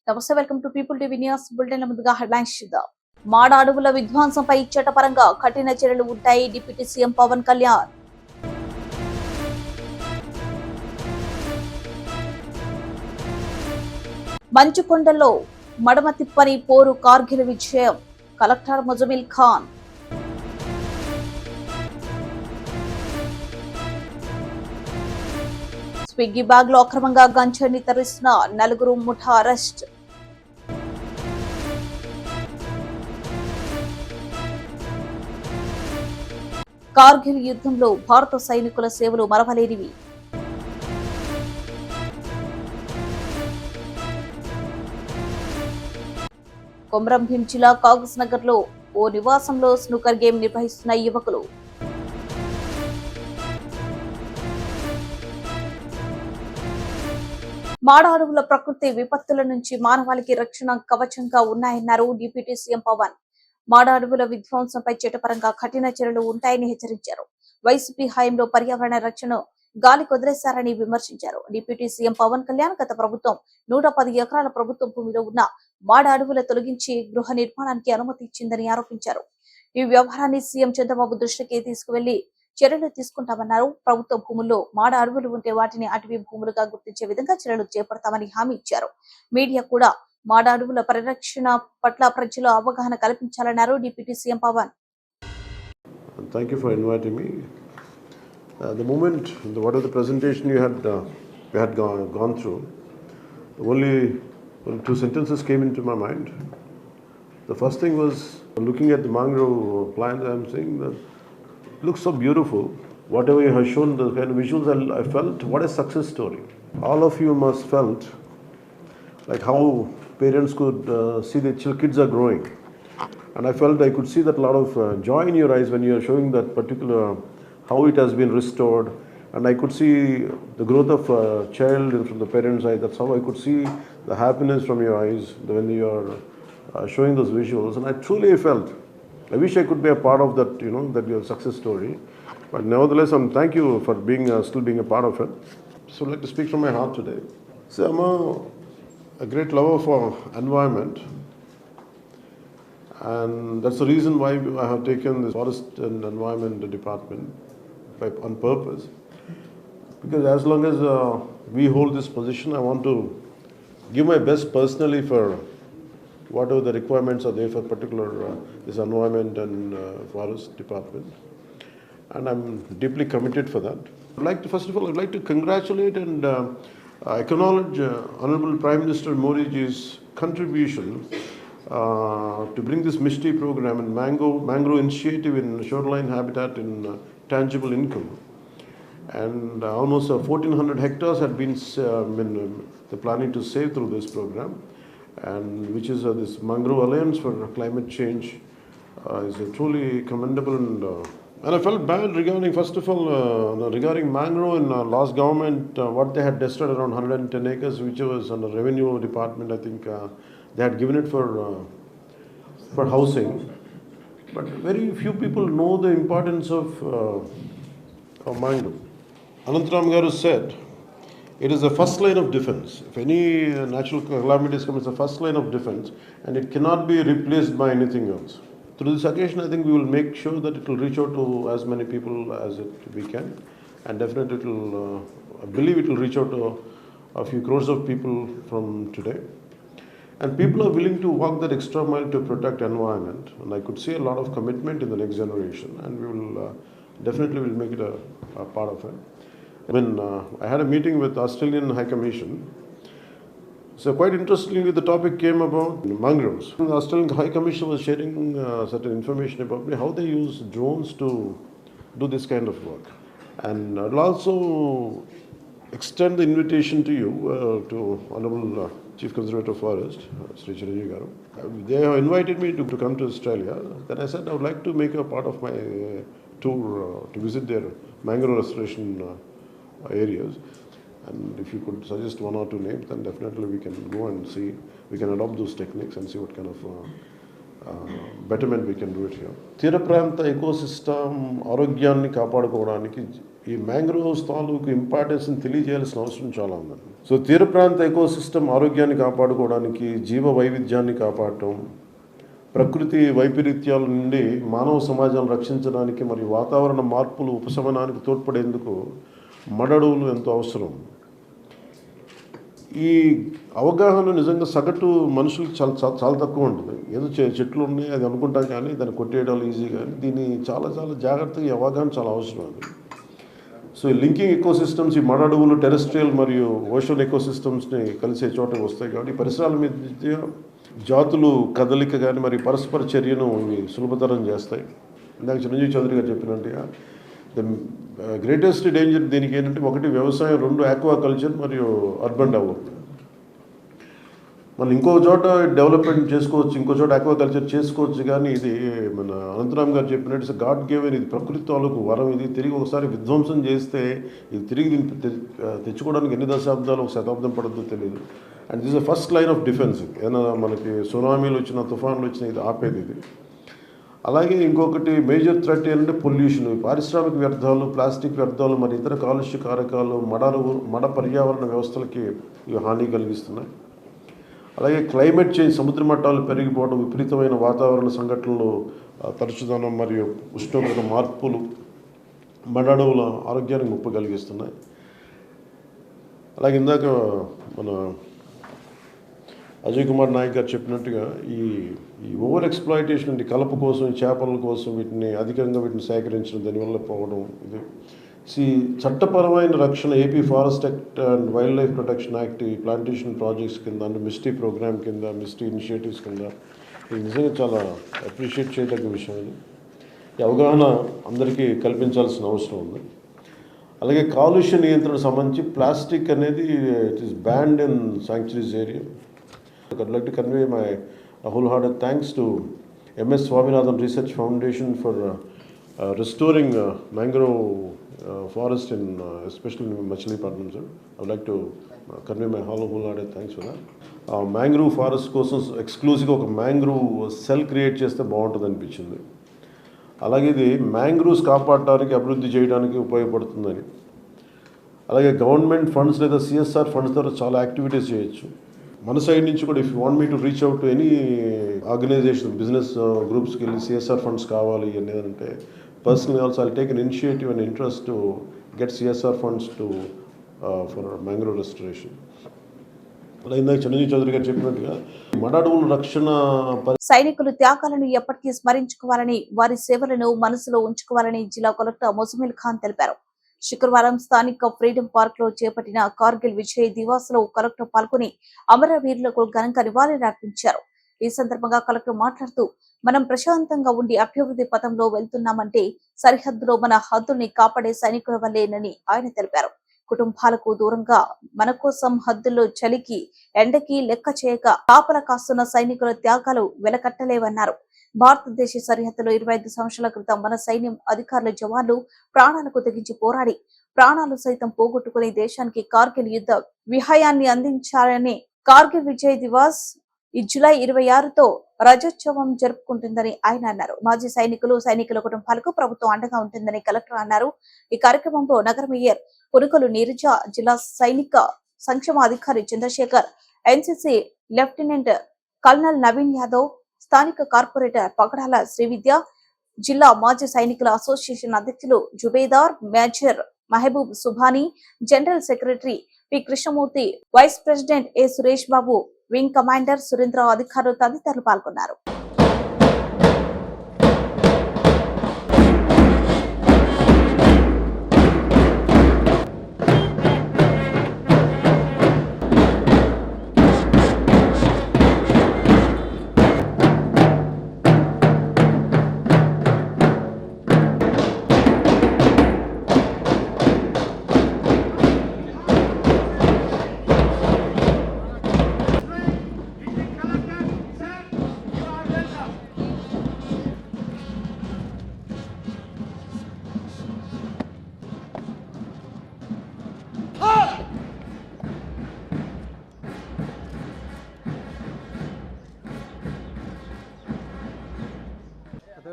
నమస్తే, welcome to people TV news bulletin. ముందుగా headlines చూద్దాం. మాడ అడవుల విధ్వంసంపై చట్టపరంగా కఠిన చర్యలు ఉంటాయి డిప్యూటీ సీఎం పవన్ కళ్యాణ్. మంచుకొండలో మడమ తిప్పని పోరు కార్గిల్ విజయం, collector Muzammil Khan. Swiggy bag లో అక్రమంగా గంజాయిని తరలిస్తున్న 4 ముఠా అరెస్ట్. కార్గిల్ యుద్ధంలో భారత సైనికుల సేవలు మరవలేనివి. కొమరం భీం జిల్లా కాగజ్ నగర్ లో ఓ నివాసంలో స్నూకర్ గేమ్ నిర్వహిస్తున్న యువకులు. మాడ అడవుల ప్రకృతి విపత్తుల నుంచి మానవాళికి రక్షణ కవచంగా ఉన్నాయన్నారు డిప్యూటీ సీఎం పవన్. మాడ అడవుల విధ్వంసంపై చట్టపరంగా కఠిన చర్యలు ఉంటాయని హెచ్చరించారు. వైసీపీ హయాంలో పర్యావరణ రక్షణ గాలి కొదిలేశారని విమర్శించారు. డిప్యూటీ సీఎం పవన్ కళ్యాణ్ గత ప్రభుత్వం 110 ఎకరాల ప్రభుత్వ భూమిలో ఉన్న మాడ అడవుల తొలగించి గృహ నిర్మాణానికి అనుమతి ఇచ్చిందని ఆరోపించారు. ఈ వ్యవహారాన్ని సీఎం చంద్రబాబు దృష్టికి తీసుకువెళ్లి చర్యలు తీసుకుంటామన్నారు. ప్రభుత్వ భూముల్లో మాడ అడవులు ఉంటే వాటిని అటవీ భూములుగా గుర్తించే విధంగా చర్యలు చేపడతామని హామీ ఇచ్చారు. మీడియా కూడా మాడ అడవుల పరిరక్షణ పట్ల ప్రజలు అవగాహన కల్పించాలన్నారు deputy CM Pawan. Thank you for inviting me. The moment, whatever the presentation we had gone through, only 2 sentences came into my mind. The first thing was looking at the mangrove plant. I'm saying that it looks so beautiful. Whatever you have shown, the kind of visuals I felt, what a success story. All of you must felt like how parents could see the kids are growing. And I felt I could see that lot of joy in your eyes when you are showing that particular, how it has been restored. And I could see the growth of a child from the parents' eyes. That's how I could see the happiness from your eyes when you are showing those visuals. And I truly felt, I wish I could be a part of that, that your success story. But nevertheless, thank you for still being a part of it. So I'd like to speak from my heart today. So I'm a great lover for environment. And that's the reason why I have taken the Forest and Environment Department on purpose. Because as long as we hold this position, I want to give my best personally for whatever the requirements are there for particular this Environment and Forest Department. And I'm deeply committed for that. First of all, I'd like to congratulate and acknowledge Honorable Prime Minister Modi's contribution to bring this MISTI program and mangrove initiative in shoreline habitat in tangible income. And almost 1,400 hectares had been the planning to save through this program, and which is this Mangrove Alliance for Climate Change is truly commendable. And I felt bad regarding, first of all, regarding mangrove in last government, what they had destroyed around 110 acres, which was under revenue department. I think they had given it for housing, but very few people know the importance of mangrove. Anantram Garu said, it is the first line of defense. If any natural calamities come, it's the first line of defense, and it cannot be replaced by anything else. Through this occasion, I think we will make sure that it will reach out to as many people as we can, and definitely I believe it will reach out to a few crores of people from today. And people are willing to walk that extra mile to protect environment, and I could see a lot of commitment in the next generation, and we will definitely will make it a part of it. I had a meeting with the Australian High Commission. So quite interestingly, the topic came about mangroves. The Australian High Commission was sharing certain information about how they use drones to do this kind of work. And I'll also extend the invitation to you, to Honorable Chief Conservator of Forest, Sri Chiranjeev Garu. They have invited me to come to Australia. Then I said I would like to make a part of my tour to visit their mangrove restoration areas. And if you could suggest 1 or 2 names, then definitely we can go and see, we can adopt those techniques and see what kind of betterment we can do it here. తీర ప్రాంత ecosystem ఆరోగ్యాన్ని కాపాడుకోవడానికి ఈ mangroves తాలూకు ఇంపార్టెన్స్ని తెలియజేయాల్సిన అవసరం చాలా ఉందండి. So తీర ప్రాంత ఎకోసిస్టమ్ ఆరోగ్యాన్ని కాపాడుకోవడానికి, జీవ వైవిధ్యాన్ని కాపాడటం, ప్రకృతి వైపరీత్యాల నుండి మానవ సమాజాన్ని రక్షించడానికి మరియు వాతావరణ మార్పులు ఉపశమనానికి తోడ్పడేందుకు మడడువులు ఎంతో అవసరం. ఈ అవగాహన నిజంగా సగటు మనుషులకు చాలా చాలా తక్కువ ఉంటుంది. ఏదో చెట్లు ఉన్నాయి అది అనుకుంటాం, కానీ దాన్ని కొట్టేయడాలు ఈజీ, కానీ దీన్ని చాలా చాలా జాగ్రత్తగా ఈ అవగాహన చాలా అవసరం అది. సో ఈ లింకింగ్ ఎకోసిస్టమ్స్, ఈ మడడువులు టెరెస్ట్రియల్ మరియు ఓషన్ ఎకోసిస్టమ్స్ని కలిసే చోటకి వస్తాయి. కాబట్టి పరిసరాల మధ్య జాతులు కదలిక కానీ మరియు పరస్పర చర్యను ఇవి సులభతరం చేస్తాయి. ఇందాక చిరంజీవి చౌదరి గారు చెప్పినట్టుగా ద గ్రేటెస్ట్ డేంజర్ దీనికి ఏంటంటే, ఒకటి వ్యవసాయం, రెండు ఆక్వాకల్చర్ మరియు అర్బన్ డెవలప్మెంట్. మనం ఇంకో చోట డెవలప్మెంట్ చేసుకోవచ్చు, ఇంకో చోట ఆక్వాకల్చర్ చేసుకోవచ్చు, కానీ ఇది మన అనంతరామ్ గారు చెప్పినట్టు గాడ్ గివెన్, ఇది ప్రకృతి తాలూకు వరం. ఇది తిరిగి ఒకసారి విధ్వంసం చేస్తే ఇది తిరిగి తెచ్చుకోవడానికి ఎన్ని దశాబ్దాలు, ఒక శతాబ్దం పడుతుందో తెలియదు. And this is first line of defence. ఏదైనా మనకి సునామీలు వచ్చినా, తుఫాన్లు వచ్చినా ఇది ఆపేది ఇది. అలాగే ఇంకొకటి మేజర్ థ్రెట్ ఏంటంటే పొల్యూషన్, పారిశ్రామిక వ్యర్థాలు, ప్లాస్టిక్ వ్యర్థాలు మరి ఇతర కాలుష్య కారకాలు మడ పర్యావరణ వ్యవస్థలకి ఇవి హాని కలిగిస్తున్నాయి. అలాగే క్లైమేట్ చేంజ్, సముద్ర మట్టాలు పెరిగిపోవడం, విపరీతమైన వాతావరణ సంఘటనలు, తరచుదనం మరియు ఉష్ణోగ్రత మార్పులు మడడువుల ఆరోగ్యానికి ముప్పు కలిగిస్తున్నాయి. అలాగే ఇందాక మన అజయ్ కుమార్ నాయక్ గారు చెప్పినట్టుగా ఈ ఓవర్ ఎక్స్ప్లాయిటేషన్ అంటే కలప కోసం, చేపల కోసం వీటిని సేకరించడం, దానివల్ల పోవడం. ఇది చట్టపరమైన రక్షణ, AP forest act and wild life protection act, ఈ ప్లాంటేషన్ ప్రాజెక్ట్స్ కింద, అంటే మిస్టీ ప్రోగ్రామ్ కింద, మిస్టీ ఇనిషియేటివ్స్ కింద ఇది నిజంగా చాలా అప్రిషియేట్ చేయదగ్గ విషయం. ఇది ఈ అవగాహన అందరికీ కల్పించాల్సిన అవసరం ఉంది. అలాగే కాలుష్య నియంత్రణ సంబంధించి ప్లాస్టిక్ అనేది it is banned in sanctuaries area. I'd like to convey my wholehearted thanks to MS Swaminathan Research Foundation for restoring mangrove forest in especially in Machilipatnam, sir. I would like to convey my wholehearted thanks for that. Mangrove forest కోసం ఎక్స్క్లూజివ్గా ఒక mangrove cell create చేస్తే బాగుంటుంది అనిపించింది. అలాగే ఇది mangroves కాపాడటానికి, అభివృద్ధి చేయడానికి ఉపయోగపడుతుందని. అలాగే గవర్నమెంట్ ఫండ్స్ లేదా సిఎస్ఆర్ ఫండ్స్ ద్వారా చాలా యాక్టివిటీస్ చేయొచ్చు. మన సైడ్ నుంచి కూడా if you want me to reach out to any organisation, business గ్రూప్స్కి వెళ్ళి సిఎస్ఆర్ ఫండ్స్ కావాలి అని అంటే, personally also I'll take an initiative and interest to get CSR funds to for mangrove restoration. అలా ఇందాక చిరంజీవి చౌదరి గారు చెప్పినట్టుగా మడడువుల రక్షణ సైనికులు త్యాగాలను ఎప్పటికీ స్మరించుకోవాలని, వారి సేవలను మనసులో ఉంచుకోవాలని జిల్లా కలెక్టర్ మొజమిల్ ఖాన్ తెలిపారు. శుక్రవారం స్థానిక ఫ్రీడమ్ పార్క్ లో చేపట్టిన కార్గిల్ విజయ్ దివాస్ లో కలెక్టర్ పాల్గొని అమరవీరులకు ఘనంగా నివాళులర్పించారు. ఈ సందర్భంగా కలెక్టర్ మాట్లాడుతూ, మనం ప్రశాంతంగా ఉండి అభివృద్ధి పథంలో వెళ్తున్నామంటే సరిహద్దులో మన హద్దుల్ని కాపాడే సైనికుల వల్లేనని ఆయన తెలిపారు. కుటుంబాలకు దూరంగా మన కోసం హద్దుల్లో చలికి, ఎండకి లెక్క చేయక కాపలా కాస్తున్న సైనికుల త్యాగాలు వెలకట్టలేవన్నారు. భారతదేశ సరిహద్దులో 25 సంవత్సరాల క్రితం మన సైన్యం అధికారుల జవాన్లు ప్రాణాలకు తెగించి పోరాడి ప్రాణాలు సైతం పోగొట్టుకుని దేశానికి కార్గిల్ యుద్ధ విజయాన్ని అందించాలని కార్గిల్ విజయ్ దివాస్ ఈ జూలై 26తో రజోత్సవం జరుపుకుంటుందని ఆయన అన్నారు. మాజీ సైనికుల కుటుంబాలకు ప్రభుత్వం అండగా ఉంటుందని కలెక్టర్ అన్నారు. ఈ కార్యక్రమంలో నగర మేయర్ పునుకలు నీరజ, జిల్లా సైనిక సంక్షేమ అధికారి Chandrashekar, NCC lieutenant colonel Naveen Yadav, స్థానిక కార్పొరేటర్ పగడాల శ్రీవిద్య, జిల్లా మాజీ సైనికుల అసోసియేషన్ అధ్యక్షులు Subedar, major Mehboob Subhani, general secretary P Krishnamurthy, vice president A Suresh Babu, wing commander Surendra, అధికారులు తదితరులు పాల్గొన్నారు.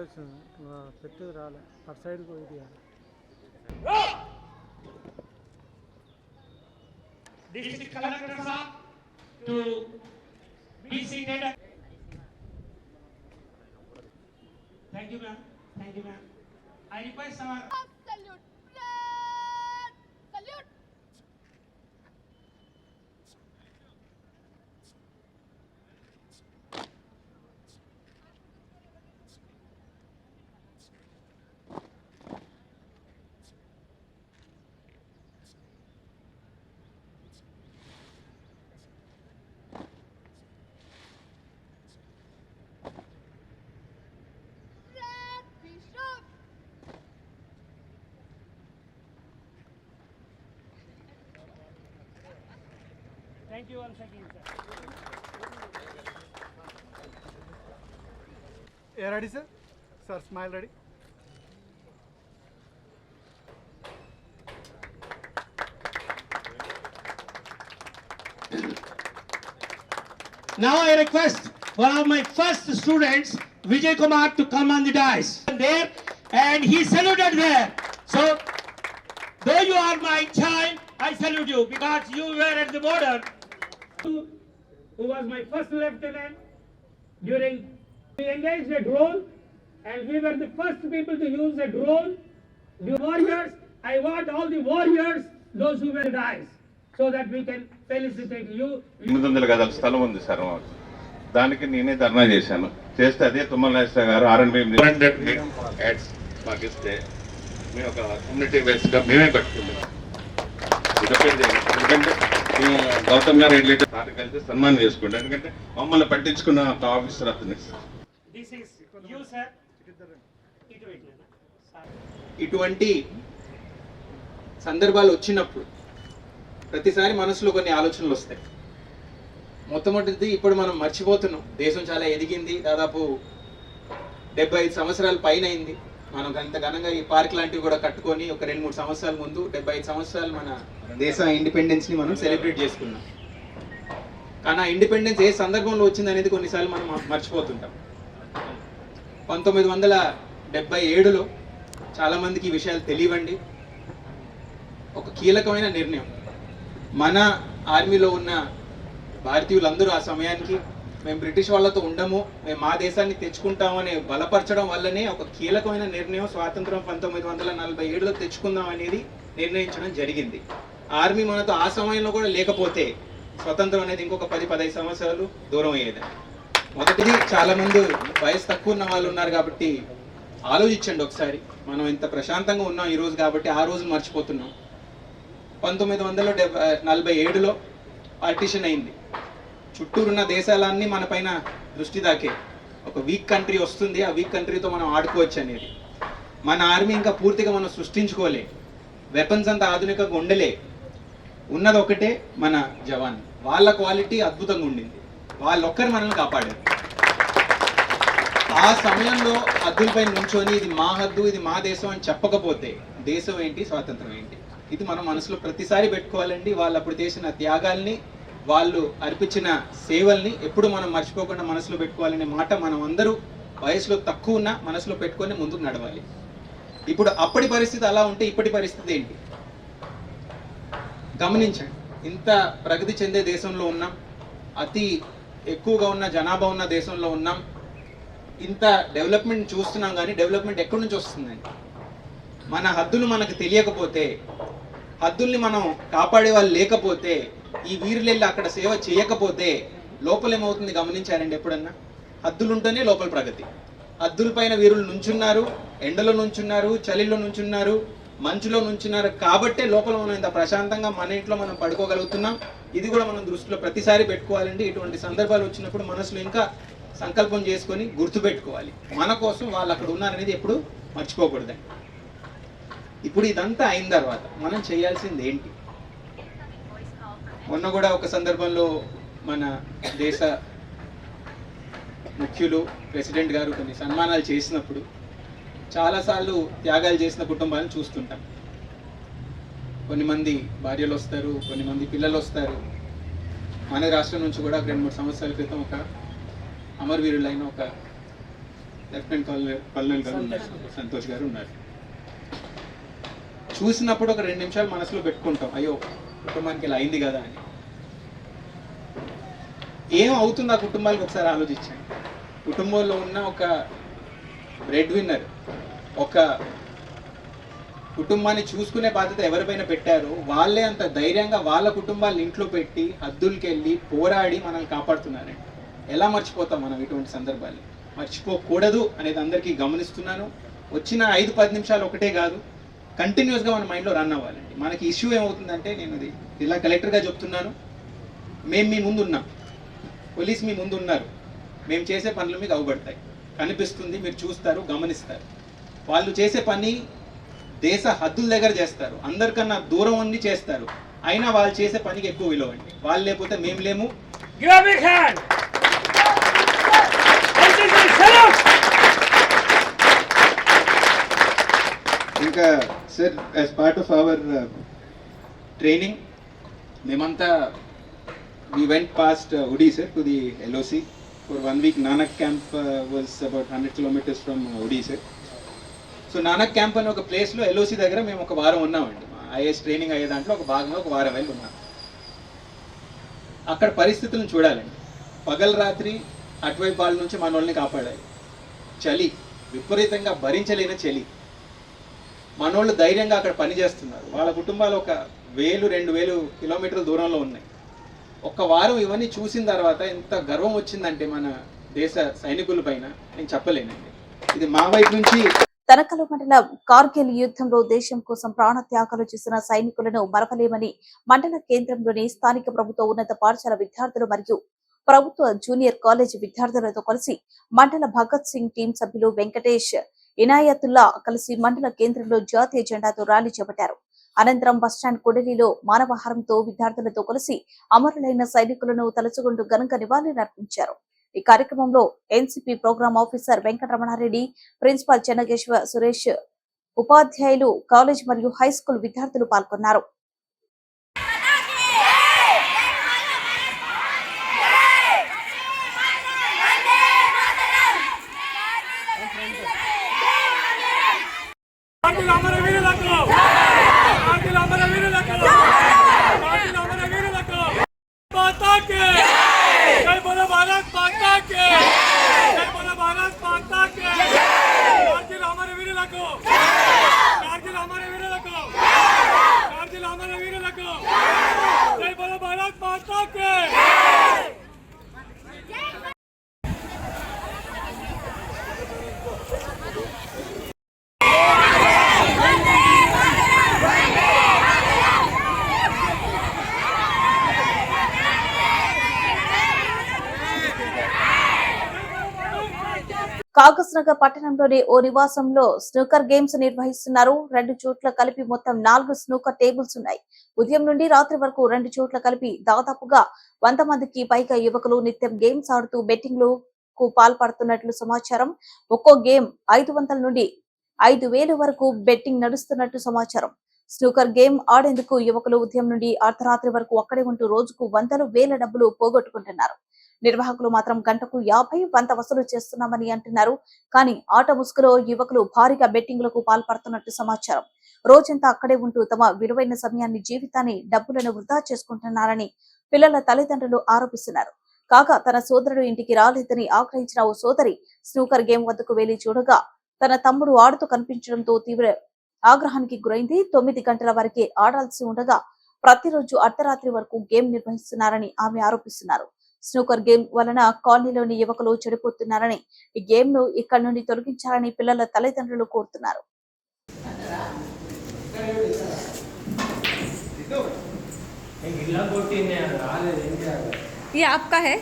వచ్చింది పెట్టేది రాలే అటు సైడ్కి పోయి District Collector sir to be seated. Thank you, ma'am. Thank you, ma'am. I request our Salute! Flag! Salute! Flag! Bishop! thank you once again, sir. Ready sir sir smile ready Now I request one of my first students, Vijay Kumar, to come on the dais. There, and he saluted there. So, though you are my child, I salute you because you were at the border. Who was my first lieutenant during we engaged a drone, and we were the first people to use a drone. The warriors, I want all the warriors, those who were dies, so that we can felicitate you. 800 గజాల స్థలం ఉంది sir మాకు. దానికి నేనే ధర్నా చేశాను. చేస్తే అదే తుమ్మల నాగేశ్వర గారు R&B యాడ్స్ మాకు ఇస్తే మేము ఒక కమ్యూనిటీ బేస్గా మేమే కట్టుకుంటాం. ఎందుకంటే గౌతమ్ గారు ఏంటంటే సార్కి వెళ్తే సన్మానం చేసుకుంటాం. ఎందుకంటే మమ్మల్ని పట్టించుకున్న ఒక ఆఫీసర్ అతను. This is you, sir. ఇటువంటి సందర్భాలు వచ్చినప్పుడు ప్రతిసారి మనసులో కొన్ని ఆలోచనలు వస్తాయి. మొట్టమొదటిది ఇప్పుడు మనం మర్చిపోతున్నాం, దేశం చాలా ఎదిగింది, దాదాపు 75 సంవత్సరాల పైన అయింది. మనం అంత ఘనంగా ఈ పార్క్ లాంటివి కూడా కట్టుకొని ఒక 2-3 సంవత్సరాల ముందు 75 సంవత్సరాలు మన దేశ ఇండిపెండెన్స్ని మనం సెలబ్రేట్ చేసుకున్నాం. కానీ ఆ ఇండిపెండెన్స్ ఏ సందర్భంలో వచ్చింది అనేది కొన్నిసార్లు మనం మర్చిపోతుంటాం. 1977లో చాలామందికి ఈ విషయాలు తెలియవండి. ఒక కీలకమైన నిర్ణయం, మన ఆర్మీలో ఉన్న భారతీయులందరూ ఆ సమయానికి మేము బ్రిటిష్ వాళ్ళతో ఉండము, మేము మా దేశాన్ని తెచ్చుకుంటామని బలపరచడం వల్లనే ఒక కీలకమైన నిర్ణయం స్వాతంత్రం 1947లో తెచ్చుకుందాం అనేది నిర్ణయించడం జరిగింది. ఆర్మీ మనతో ఆ సమయంలో కూడా లేకపోతే స్వతంత్రం అనేది ఇంకొక 10-15 సంవత్సరాలు దూరం అయ్యేది. మొదటిది, చాలా మంది వయసు తక్కువ ఉన్న వాళ్ళు ఉన్నారు కాబట్టి ఆలోచించండి ఒకసారి. మనం ఇంత ప్రశాంతంగా ఉన్నాం ఈరోజు కాబట్టి ఆ రోజు మర్చిపోతున్నాం. 1947లో పార్టీషన్ అయింది. చుట్టూరున్న దేశాలన్నీ మన పైన దృష్టి దాకే. ఒక వీక్ కంట్రీ వస్తుంది, ఆ వీక్ కంట్రీతో మనం ఆడుకోవచ్చు అనేది. మన ఆర్మీ ఇంకా పూర్తిగా మనం సృష్టించుకోలే, వెపన్స్ అంత ఆధునికంగా ఉండలే. ఉన్నది ఒకటే, మన జవాన్. వాళ్ళ క్వాలిటీ అద్భుతంగా ఉండింది, వాళ్ళొక్కరు మనల్ని కాపాడారు. ఆ సమయంలో హద్దులపై నుంచొని ఇది మా హద్దు, ఇది మా దేశం అని చెప్పకపోతే దేశం ఏంటి, స్వాతంత్రం ఏంటి? ఇది మనం మనసులో ప్రతిసారి పెట్టుకోవాలండి. వాళ్ళు అప్పుడు చేసిన త్యాగాల్ని, వాళ్ళు అర్పించిన సేవల్ని ఎప్పుడు మనం మర్చిపోకుండా మనసులో పెట్టుకోవాలనే మాట మనం అందరూ వయసులో తక్కువ ఉన్న మనసులో పెట్టుకొని ముందుకు నడవాలి. ఇప్పుడు అప్పటి పరిస్థితి అలా ఉంటే ఇప్పటి పరిస్థితి ఏంటి గమనించండి. ఇంత ప్రగతి చెందే దేశంలో ఉన్నాం, అతి ఎక్కువగా ఉన్న జనాభా ఉన్న దేశంలో ఉన్నాం, ఇంత డెవలప్మెంట్ చూస్తున్నాం. కానీ డెవలప్మెంట్ ఎక్కడి నుంచి వస్తుందండి? మన హద్దులు మనకు తెలియకపోతే, హద్దుల్ని మనం కాపాడే వాళ్ళు లేకపోతే, ఈ వీరులెళ్ళి అక్కడ సేవ చేయకపోతే లోపల ఏమవుతుంది గమనించారండి ఎప్పుడన్నా? హద్దులుంటేనే లోపల ప్రగతి. హద్దులపైన వీరులు నుంచున్నారు, ఎండలో నుంచున్నారు, చలిలో నుంచున్నారు, మంచులో నుంచున్నారు కాబట్టే లోపల మనం ఇంత ప్రశాంతంగా మన ఇంట్లో మనం పడుకోగలుగుతున్నాం. ఇది కూడా మనం దృష్టిలో ప్రతిసారి పెట్టుకోవాలండి. ఇటువంటి సందర్భాలు వచ్చినప్పుడు మనసులో ఇంకా సంకల్పం చేసుకొని గుర్తుపెట్టుకోవాలి, మన కోసం వాళ్ళు అక్కడ ఉన్నారనేది ఎప్పుడు మర్చిపోకూడదండి. ఇప్పుడు ఇదంతా అయిన తర్వాత మనం చేయాల్సింది ఏంటి? మొన్న కూడా ఒక సందర్భంలో మన దేశ ముఖ్యులు ప్రెసిడెంట్ గారు కొన్ని సన్మానాలు చేసినప్పుడు చాలాసార్లు త్యాగాలు చేసిన కుటుంబాలను చూస్తుంటాం. కొన్ని మంది భార్యలు వస్తారు, కొన్ని మంది పిల్లలు వస్తారు. మన రాష్ట్రం నుంచి కూడా 2-3 సంవత్సరాల క్రితం ఒక అమరవీరులైన ఒక లెఫ్టినెంట్ కల్నల్ గారు ఉన్నారు, సంతోష్ గారు ఉన్నారు. చూసినప్పుడు ఒక 2 నిమిషాలు మనసులో పెట్టుకుంటాం, అయ్యో కుటుంబానికి ఇలా అయింది కదా అని. ఏం అవుతుంది ఆ కుటుంబాలకు ఒకసారి ఆలోచించండి. కుటుంబంలో ఉన్న ఒక బ్రెడ్ విన్నర్, ఒక కుటుంబాన్ని చూసుకునే బాధ్యత ఎవరిపైన పెట్టారో వాళ్ళే అంత ధైర్యంగా వాళ్ళ కుటుంబాలను ఇంట్లో పెట్టి హద్దులకి వెళ్ళి పోరాడి మనల్ని కాపాడుతున్నారండి. ఎలా మర్చిపోతాం మనం ఇటువంటి సందర్భాలు? మర్చిపోకూడదు అనేది అందరికీ గమనిస్తున్నాను. వచ్చిన 5-10 నిమిషాలు ఒకటే కాదు, కంటిన్యూస్గా మన మైండ్లో రన్ అవ్వాలండి. మనకి ఇష్యూ ఏమవుతుందంటే, నేను ఇది జిల్లా కలెక్టర్గా చెప్తున్నాను, మేము మీ ముందు ఉన్నాం, పోలీస్ మీ ముందు ఉన్నారు, మేము చేసే పనులు మీకు అవబడతాయి, కనిపిస్తుంది, మీరు చూస్తారు, గమనిస్తారు. వాళ్ళు చేసే పని దేశ హద్దుల దగ్గర చేస్తారు, అందరికన్నా దూరం ఉండి చేస్తారు, అయినా వాళ్ళు చేసే పనికి ఎక్కువ విలువ అండి. వాళ్ళు లేకపోతే మేము లేము. ఇంకా sir, as part of our training మేమంతా we went past Udi sir to the LOC for 1 week. Nanak camp was about 100 kilometers from Udi sir. So Nanak camp అని ఒక ప్లేస్లో LOC దగ్గర మేము ఒక వారం ఉన్నామండి. మా IAS ట్రైనింగ్ అయ్యే దాంట్లో ఒక భాగంగా ఒక వారం వెళ్ళి ఉన్నాం. అక్కడ పరిస్థితులను చూడాలండి. పగలు రాత్రి అటువైపు వాళ్ళ నుంచి మన వాళ్ళని కాపాడాలి. చలి, విపరీతంగా భరించలేని చలి. మనోళ్ళు ధైర్యంగా అక్కడ పనిచేస్తున్నారు. వాళ్ళ కుటుంబాలు ఒక 1000-2000 కిలోమీటర్ల దూరంలో ఉన్నాయి. ఒక్క వారం ఇవన్నీ చూసిన తర్వాత ఎంత గర్వం వచ్చిందంటే మన దేశ సైనికుల పైన నేను చెప్పలేనండి. ఇది మా వైపు నుంచి. తనకలు మండలం కార్గిల్ యుద్ధంలో దేశం కోసం ప్రాణ త్యాగాలు చేసిన సైనికులను మరవలేమని మండల కేంద్రంలోని స్థానిక ప్రభుత్వ ఉన్నత పాఠశాల విద్యార్థులు మరియు ప్రభుత్వ జూనియర్ కాలేజీ విద్యార్థులతో కలిసి మండల భగత్ సింగ్ టీం సభ్యులు వెంకటేష్, ఇనాయతుల్లా కలిసి మండల కేంద్రంలో జాతీయ జెండాతో ర్యాలీ చేపట్టారు. అనంతరం బస్టాండ్ కొడలిలో మానవహారంతో విద్యార్థులతో కలిసి అమరులైన సైనికులను తలుచుకుంటూ ఘనంగా నివాళులర్పించారు. ఈ కార్యక్రమంలో NCP program officer Venkataramana Reddy, principal Chennakeshava Suresh, ఉపాధ్యాయులు, కాలేజ్ మరియు హై స్కూల్ విద్యార్థులు పాల్గొన్నారు. కాగజ్ నగర్ పట్టణంలోని ఓ నివాసంలో స్నూకర్ గేమ్స్ నిర్వహిస్తున్నారు. 2 చోట్ల కలిపి మొత్తం 4 స్నూకర్ టేబుల్స్ ఉన్నాయి. ఉదయం నుండి రాత్రి వరకు 2 చోట్ల కలిపి దాదాపుగా 100 మందికి పైగా యువకులు నిత్యం గేమ్స్ ఆడుతూ బెట్టింగ్లకు పాల్పడుతున్నట్లు సమాచారం. ఒక్కో గేమ్ 500 నుండి 5000 వరకు బెట్టింగ్ నడుస్తున్నట్టు సమాచారం. స్నూకర్ గేమ్ ఆడేందుకు యువకులు ఉదయం నుండి అర్ధరాత్రి వరకు అక్కడే ఉంటూ రోజుకు వందలు వేల డబ్బులు పోగొట్టుకుంటున్నారు. నిర్వాహకులు మాత్రం గంటకు 50-100 వసూలు చేస్తున్నామని అంటున్నారు. కానీ ఆట ముసుగులో యువకులు భారీగా బెట్టింగ్లకు పాల్పడుతున్నట్టు సమాచారం. రోజంతా అక్కడే ఉంటూ తమ విలువైన సమయాన్ని, జీవితాన్ని, డబ్బులను వృధా చేసుకుంటున్నారని పిల్లల తల్లిదండ్రులు ఆరోపిస్తున్నారు. కాగా తన సోదరుడు ఇంటికి రాలేదని ఆగ్రహించిన ఓ సోదరి స్నూకర్ గేమ్ వద్దకు వెళ్లి చూడగా తన తమ్ముడు ఆడుతూ కనిపించడంతో తీవ్ర ఆగ్రహానికి గురైంది. 9 గంటల వరకే ఆడాల్సి ఉండగా ప్రతిరోజు అర్ధరాత్రి వరకు గేమ్ నిర్వహిస్తున్నారని ఆమె ఆరోపిస్తున్నారు. స్నూకర్ గేమ్ వలన కాలనీలోని యువకులు చెడిపోతున్నారని, ఈ గేమ్ ను ఇక్కడి నుండి తొలగించాలని పిల్లల తల్లిదండ్రులు కోరుతున్నారు. ये आपका है?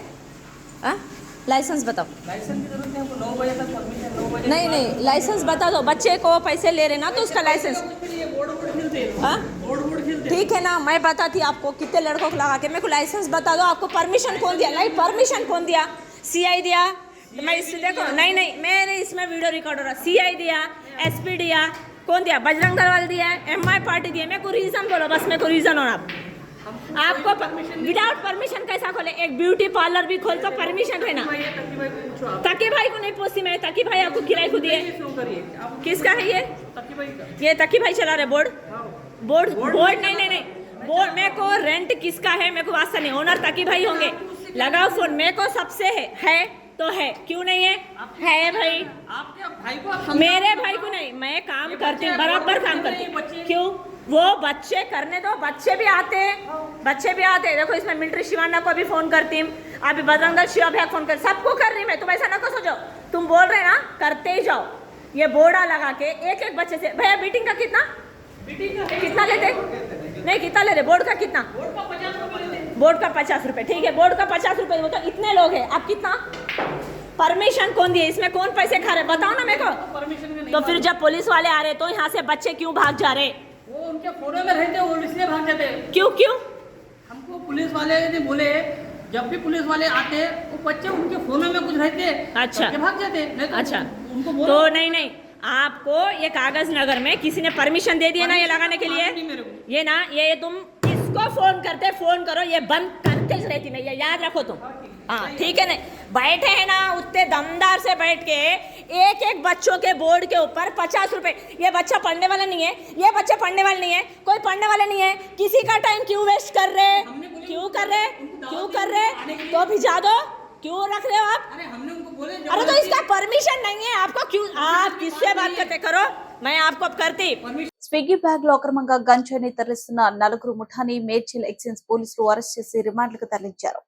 लाइसेंस बताओ. लाइसेंस की जरूरत नहीं, 9 बजे तक परमिशन. नहीं लाइसेंस बता दो. बच्चे को पैसे ले रहे ना तो उसका लाइसेंस. ठीक है ना, मैं बताती आपको कितने लड़कों को लगा के. मेरे को लाइसेंस बता दो. आपको परमिशन कौन दिया? नहीं, परमिशन कौन दिया? CI दिया. मैं इस देखो नहीं मैंने इसमें वीडियो रिकॉर्ड हो रहा. CI दिया, SP दिया, कौन दिया? बजरंग दल वाले दिया, MI पार्टी दिया. मेरे को रीजन बोलो, बस मेरे को रीजन हो. आप आपको विदाउट परमिशन कैसा खोले? एक ब्यूटी पार्लर भी खोल तो परमिशन है ना। तकी भाई को नहीं पूछती मैं, तकी भाई आपको किराए को दिए? किसका है ये तकी भाई चला रहे बोर्ड? बोर्ड नहीं बोर्ड मेरे को रेंट किसका है मेरे को वास्ता नहीं, ओनर तकी भाई होंगे। लगाओ फोन, मेरे को सबसे है तो है, क्यों नहीं है? है भाई, आपके भाई को आप मेरे भाई को नहीं, मैं काम करती हूँ, बराबर काम करती हूँ। क्यों? वो बच्चे करने दो, बच्चे भी आते हैं। देखो इसमें मिलिट्री शिवाना को भी फोन करती हूँ, अभी बजरंग शिवा भैया फोन कर, सबको कर रही मैं। तुम ऐसा ना को सोचो, तुम बोल रहे ना, करते ही जाओ। ये बोर्डा लगा के एक बच्चे से, भैया मीटिंग का कितना लेते? नहीं कितना ले रहे? बोर्ड का कितना? बोर्ड का 50 रुपए, ठीक है। बोर्ड का 50 रुपए, वो तो इतने लोग हैं, आप कितना? परमिशन कौन दिए? इसमें कौन पैसे खा रहे? बताओ ना मेरे को। तो फिर जब पुलिस वाले आ रहे तो यहाँ से बच्चे क्यों भाग जा रहे? वो उनके फोटो में रहते, वो इसलिए भाग जाते। क्यों? हमको पुलिस वाले ने बोले, जब भी पुलिस वाले आते वो बच्चे उनके फोनों में कुछ रहते, अच्छा भाग जाते। नहीं तो अच्छा, उनको बोलो। तो नहीं, आपको ये कागज नगर में किसी ने परमिशन दे दिया ना ये लगाने के लिए? ये ना, ये तुम इसको फोन करो, ये बंद करते रहती मैं, ये याद रखो तुम। हाँ ठीक है। नहीं बैठे हैं ना उतने दमदार से बैठ के, एक बच्चों के बोर्ड के ऊपर 50 रुपए। ये बच्चा पढ़ने वाला नहीं है, कोई पढ़ने वाला नहीं है। किसी का टाइम क्यों वेस्ट कर रहे? क्यों कर रहे? तो भिजा दो, क्यों रख रहे हो आप? अरे हमने उनको बोले, अरे तो इसका परमिशन नहीं है आपको, क्यों? आप किससे बात करते? करो, मैं आपको अब करती। స్విగ్గీ బ్యాగ్ లో అక్రమంగా గంజాయిని తరలిస్తున్న నలుగురు ముఠాని మేడ్చల్ ఎక్సైజ్ పోలీసులు అరెస్ట్ చేసి రిమాండ్లకు తరలించారు.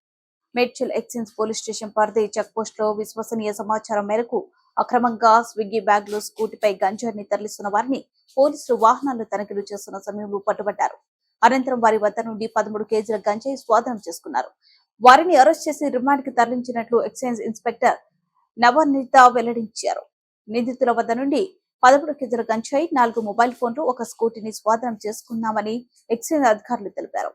మేడ్చల్ ఎక్సైజ్ పోలీస్ స్టేషన్ పరిధి చెక్ పోస్ట్ లో విశ్వసనీయ సమాచారం మేరకు అక్రమంగా స్విగ్గీ బ్యాగ్ లో స్కూటీపై గంజాయిని తరలిస్తున్న వారిని పోలీసులు వాహనాలను తనిఖీలు చేస్తున్న సమయంలో పట్టుబడ్డారు. అనంతరం వారి వద్ద నుండి 13 కేజీల గంజాయి స్వాధీనం చేసుకున్నారు. వారిని అరెస్ట్ చేసి రిమాండ్ కి తరలించినట్లు ఎక్సైజ్ ఇన్స్పెక్టర్ నవనీత వెల్లడించారు. నిందితుల వద్ద నుండి 13 కేజీల గంజాయి, 4 మొబైల్ ఫోన్లు, 1 స్కూటీని స్వాధీనం చేసుకున్నామని ఎక్సైజ్ అధికారులు తెలిపారు.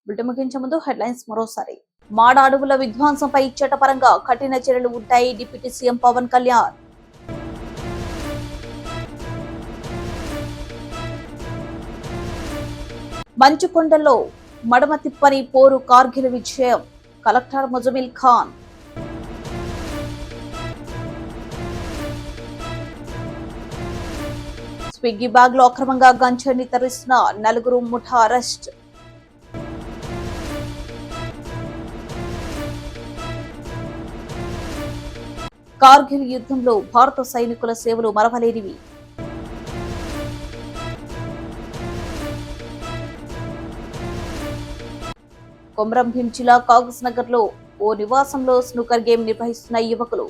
బులెటిన్ ముగించే ముందు హెడ్లైన్స్ మరోసారి. మాడ అడవుల విధ్వంసంపై చట్టపరంగా కఠిన చర్యలు ఉంటాయి డిప్యూటీ సీఎం పవన్ కళ్యాణ్. మంచుకొండలో మడమ తిప్పని పోరు కార్గిల్ విజయం, collector Muzammil Khan. Swiggy bag లో అక్రమంగా గంజాయిని తరలిస్తున్న 4 ముఠా అరెస్ట్. కార్గిల్ యుద్ధంలో భారత సైనికుల సేవలు మరవలేనివి. కొమరం భీం జిల్లా కాగజ్ నగర్ లో ఓ నివాసంలో స్నూకర్ గేమ్ నిర్వహిస్తున్న యువకులు.